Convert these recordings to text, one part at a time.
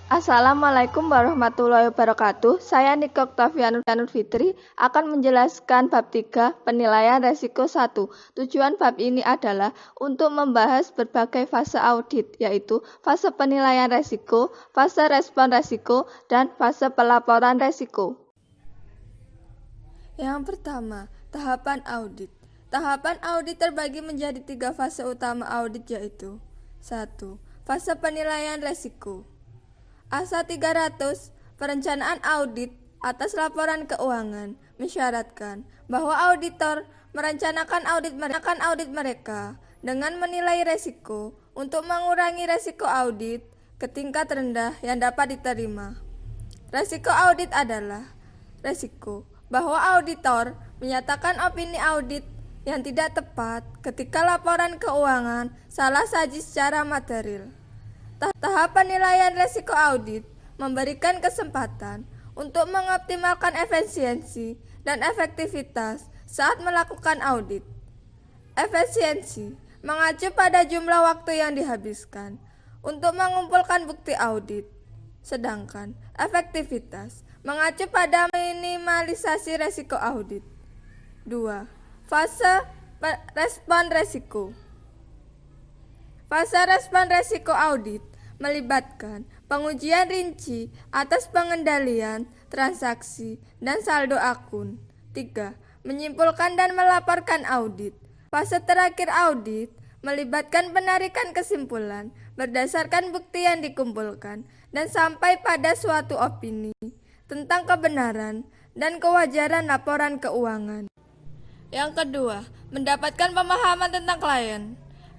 Assalamualaikum warahmatullahi wabarakatuh. Saya Niko Oktavianur Fitri akan menjelaskan bab 3 penilaian resiko 1. Tujuan bab ini adalah untuk membahas berbagai fase audit, yaitu fase penilaian resiko, fase respon resiko, dan fase pelaporan resiko. Yang pertama, tahapan audit. Tahapan audit terbagi menjadi 3 fase utama audit, yaitu 1. Fase penilaian resiko. ASA 300, perencanaan audit atas laporan keuangan mensyaratkan bahwa auditor merencanakan audit mereka dengan menilai resiko untuk mengurangi resiko audit ke tingkat rendah yang dapat diterima. Resiko audit adalah resiko bahwa auditor menyatakan opini audit yang tidak tepat ketika laporan keuangan salah saji secara material. Tahap penilaian resiko audit memberikan kesempatan untuk mengoptimalkan efisiensi dan efektivitas saat melakukan audit. Efisiensi mengacu pada jumlah waktu yang dihabiskan untuk mengumpulkan bukti audit, sedangkan efektivitas mengacu pada minimalisasi resiko audit. 2. Fase respon resiko. Fase respon resiko audit melibatkan pengujian rinci atas pengendalian transaksi dan saldo akun. 3. Menyimpulkan dan melaporkan audit. Fase terakhir audit melibatkan penarikan kesimpulan berdasarkan bukti yang dikumpulkan dan sampai pada suatu opini tentang kebenaran dan kewajaran laporan keuangan. Yang kedua, mendapatkan pemahaman tentang klien.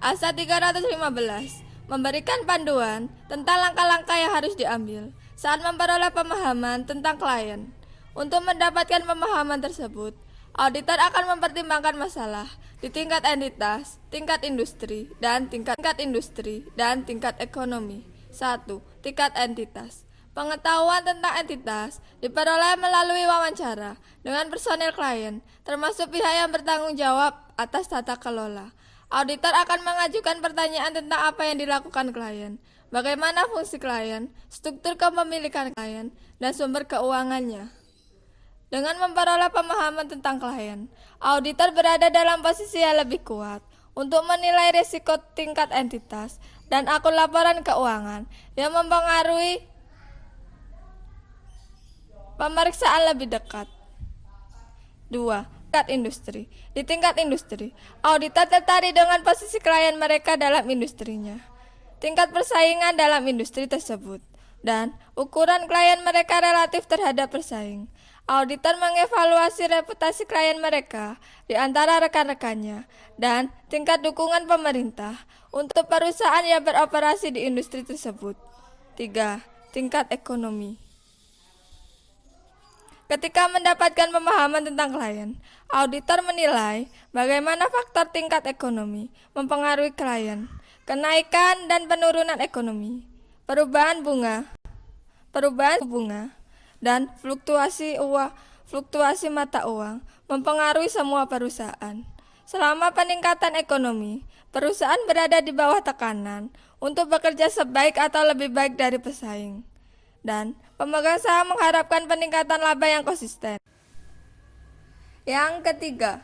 ASA 315 memberikan panduan tentang langkah-langkah yang harus diambil saat memperoleh pemahaman tentang klien. Untuk mendapatkan pemahaman tersebut, auditor akan mempertimbangkan masalah di tingkat entitas, tingkat industri, dan tingkat ekonomi. 1. Tingkat entitas. Pengetahuan tentang entitas diperoleh melalui wawancara dengan personel klien, termasuk pihak yang bertanggung jawab atas tata kelola. Auditor akan mengajukan pertanyaan tentang apa yang dilakukan klien, bagaimana fungsi klien, struktur kepemilikan klien, dan sumber keuangannya. Dengan memperoleh pemahaman tentang klien, auditor berada dalam posisi yang lebih kuat untuk menilai risiko tingkat entitas dan akun laporan keuangan yang mempengaruhi pemeriksaan lebih dekat. 2. Tingkat industri. Di tingkat industri, auditor tertarik dengan posisi klien mereka dalam industrinya, tingkat persaingan dalam industri tersebut, dan ukuran klien mereka relatif terhadap pesaing. Auditor mengevaluasi reputasi klien mereka di antara rekan-rekannya dan tingkat dukungan pemerintah untuk perusahaan yang beroperasi di industri tersebut. 3. Tingkat ekonomi. Ketika mendapatkan pemahaman tentang klien, auditor menilai bagaimana faktor tingkat ekonomi mempengaruhi klien, kenaikan dan penurunan ekonomi, perubahan bunga, dan fluktuasi mata uang mempengaruhi semua perusahaan. Selama peningkatan ekonomi, perusahaan berada di bawah tekanan untuk bekerja sebaik atau lebih baik dari pesaing. Dan pemegang saham mengharapkan peningkatan laba yang konsisten. Yang ketiga,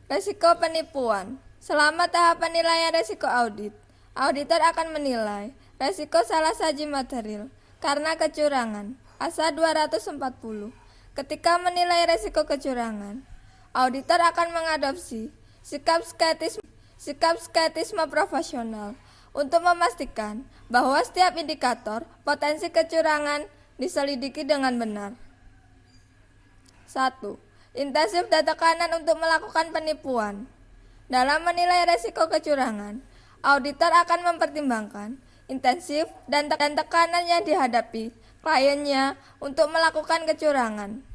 resiko penipuan. Selama tahap penilaian resiko audit, auditor akan menilai resiko salah saji material karena kecurangan. ASA 240. Ketika menilai resiko kecurangan, auditor akan mengadopsi sikap skeptisme profesional untuk memastikan bahwa setiap indikator potensi kecurangan diselidiki dengan benar. 1. Intensif dan tekanan untuk melakukan penipuan. Dalam menilai resiko kecurangan, auditor akan mempertimbangkan intensif dan tekanan yang dihadapi kliennya untuk melakukan kecurangan.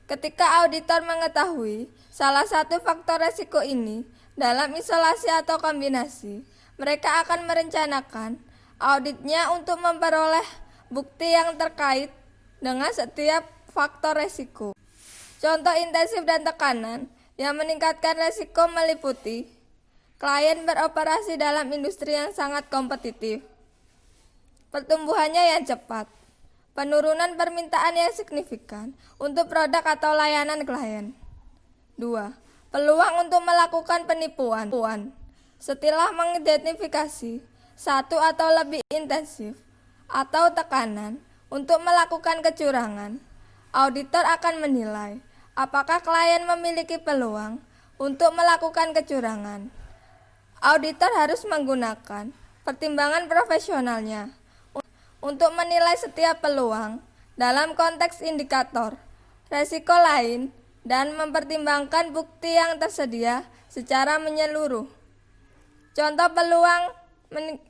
Ketika auditor mengetahui salah satu faktor resiko ini dalam isolasi atau kombinasi, mereka akan merencanakan auditnya untuk memperoleh bukti yang terkait dengan setiap faktor resiko. Contoh intensif dan tekanan yang meningkatkan resiko meliputi klien beroperasi dalam industri yang sangat kompetitif, pertumbuhannya yang cepat, penurunan permintaan yang signifikan untuk produk atau layanan klien. 2. Peluang untuk melakukan penipuan. Setelah mengidentifikasi satu atau lebih intensif atau tekanan untuk melakukan kecurangan, auditor akan menilai apakah klien memiliki peluang untuk melakukan kecurangan. Auditor harus menggunakan pertimbangan profesionalnya untuk menilai setiap peluang dalam konteks indikator, resiko lain, dan mempertimbangkan bukti yang tersedia secara menyeluruh. Contoh peluang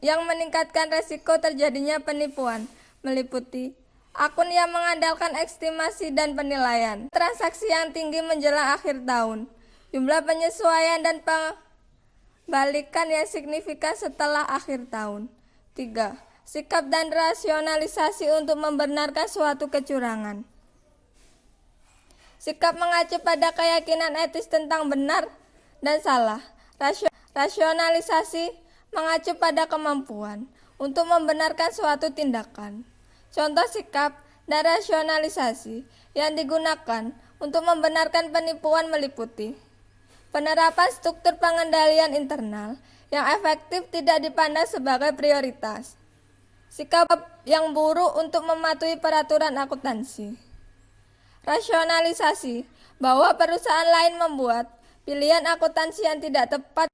yang meningkatkan resiko terjadinya penipuan meliputi akun yang mengandalkan estimasi dan penilaian, transaksi yang tinggi menjelang akhir tahun, jumlah penyesuaian dan pembalikan yang signifikan setelah akhir tahun. 3. Sikap dan rasionalisasi untuk membenarkan suatu kecurangan. Sikap mengacu pada keyakinan etis tentang benar dan salah. Rasionalisasi mengacu pada kemampuan untuk membenarkan suatu tindakan. Contoh sikap dan rasionalisasi yang digunakan untuk membenarkan penipuan meliputi penerapan struktur pengendalian internal yang efektif tidak dipandang sebagai prioritas. Sikap yang buruk untuk mematuhi peraturan akuntansi. Rasionalisasi bahwa perusahaan lain membuat pilihan akuntansi yang tidak tepat.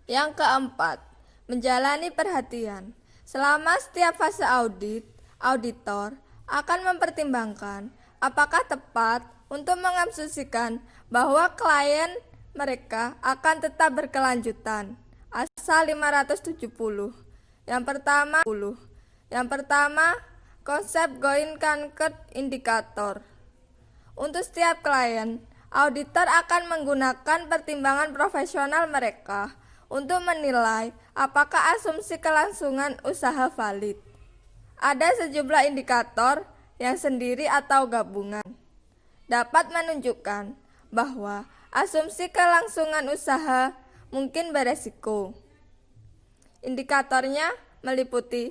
Yang keempat, menjalani perhatian. Selama setiap fase audit, auditor akan mempertimbangkan apakah tepat untuk mengasumsikan bahwa klien mereka akan tetap berkelanjutan. Asal 570. Yang pertama, konsep going concern indikator. Untuk setiap klien, auditor akan menggunakan pertimbangan profesional mereka untuk menilai apakah asumsi kelangsungan usaha valid. Ada sejumlah indikator yang sendiri atau gabungan dapat menunjukkan bahwa asumsi kelangsungan usaha mungkin beresiko. Indikatornya meliputi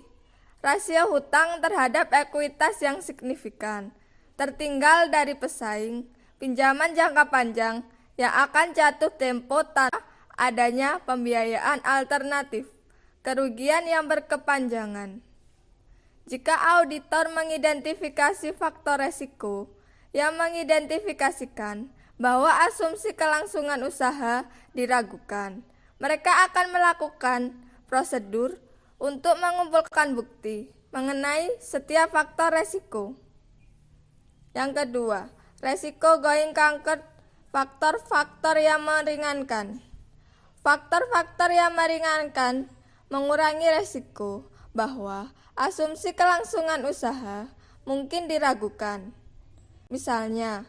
rasio hutang terhadap ekuitas yang signifikan, tertinggal dari pesaing, pinjaman jangka panjang yang akan jatuh tempo tanpa adanya pembiayaan alternatif, kerugian yang berkepanjangan. Jika auditor mengidentifikasi faktor resiko yang mengidentifikasikan bahwa asumsi kelangsungan usaha diragukan, mereka akan melakukan prosedur untuk mengumpulkan bukti mengenai setiap faktor resiko. Yang kedua, resiko going concern, faktor-faktor yang meringankan. Faktor-faktor yang meringankan mengurangi resiko bahwa asumsi kelangsungan usaha mungkin diragukan. Misalnya,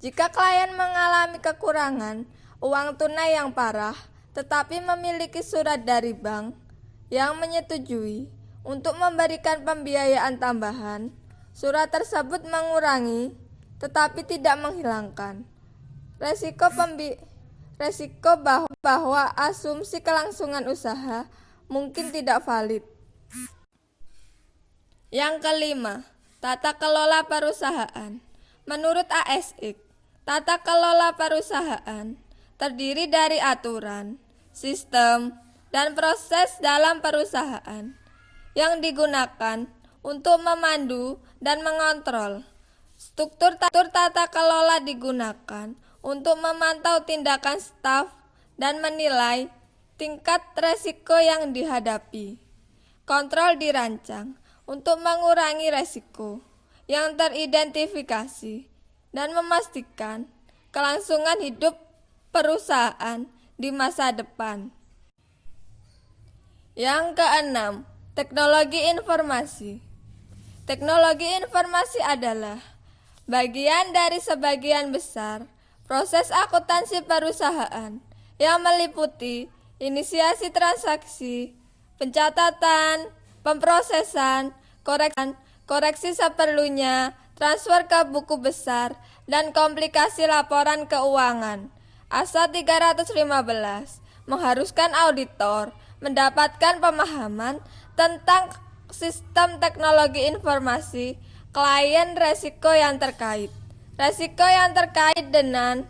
jika klien mengalami kekurangan uang tunai yang parah, tetapi memiliki surat dari bank yang menyetujui untuk memberikan pembiayaan tambahan, surat tersebut mengurangi tetapi tidak menghilangkan resiko bahwa asumsi kelangsungan usaha mungkin tidak valid. Yang kelima, tata kelola perusahaan. Menurut ASIC, tata kelola perusahaan terdiri dari aturan, sistem, dan proses dalam perusahaan yang digunakan untuk memandu dan mengontrol. Struktur tata kelola digunakan untuk memantau tindakan staf dan menilai tingkat resiko yang dihadapi. Kontrol dirancang untuk mengurangi resiko yang teridentifikasi dan memastikan kelangsungan hidup perusahaan di masa depan. Yang keenam, teknologi informasi. Teknologi informasi adalah bagian dari sebagian besar proses akuntansi perusahaan yang meliputi inisiasi transaksi, pencatatan, pemrosesan, koreksi seperlunya, transfer ke buku besar, dan komplikasi laporan keuangan. ASA 315 mengharuskan auditor mendapatkan pemahaman tentang sistem teknologi informasi klien resiko yang terkait. Resiko yang terkait dengan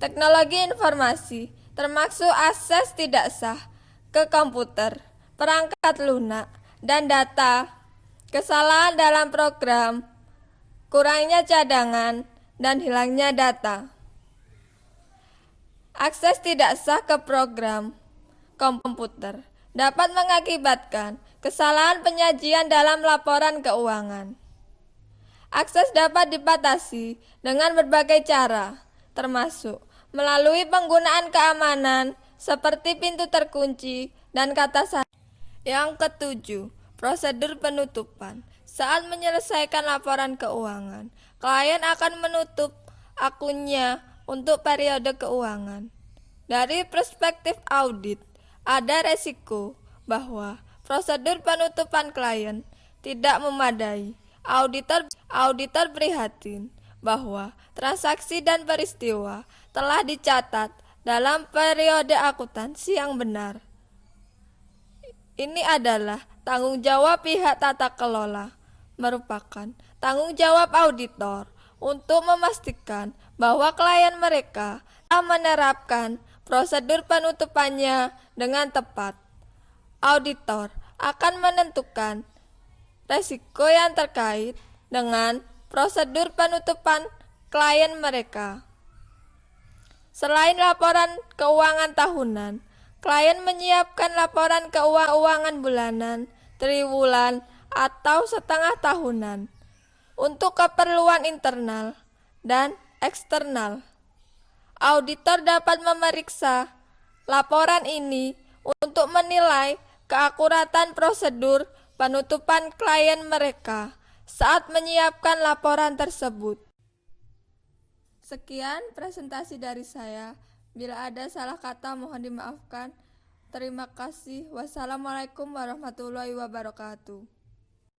teknologi informasi termasuk akses tidak sah ke komputer, perangkat lunak, dan data, kesalahan dalam program, kurangnya cadangan, dan hilangnya data. Akses tidak sah ke program komputer dapat mengakibatkan kesalahan penyajian dalam laporan keuangan. Akses dapat dibatasi dengan berbagai cara, termasuk melalui penggunaan keamanan seperti pintu terkunci dan kata sandi. Yang ketujuh, prosedur penutupan. Saat menyelesaikan laporan keuangan, klien akan menutup akunnya untuk periode keuangan. Dari perspektif audit, ada resiko bahwa prosedur penutupan klien tidak memadai. Auditor prihatin bahwa transaksi dan peristiwa telah dicatat dalam periode akuntansi yang benar. Ini adalah tanggung jawab pihak tata kelola, merupakan tanggung jawab auditor untuk memastikan bahwa klien mereka telah menerapkan prosedur penutupannya dengan tepat. Auditor akan menentukan resiko yang terkait dengan prosedur penutupan klien mereka. Selain laporan keuangan tahunan, klien menyiapkan laporan keuangan bulanan, triwulan, atau setengah tahunan untuk keperluan internal dan eksternal. Auditor dapat memeriksa laporan ini untuk menilai keakuratan prosedur penutupan klien mereka saat menyiapkan laporan tersebut. Sekian presentasi dari saya. Bila ada salah kata mohon dimaafkan. Terima kasih. Wassalamualaikum warahmatullahi wabarakatuh.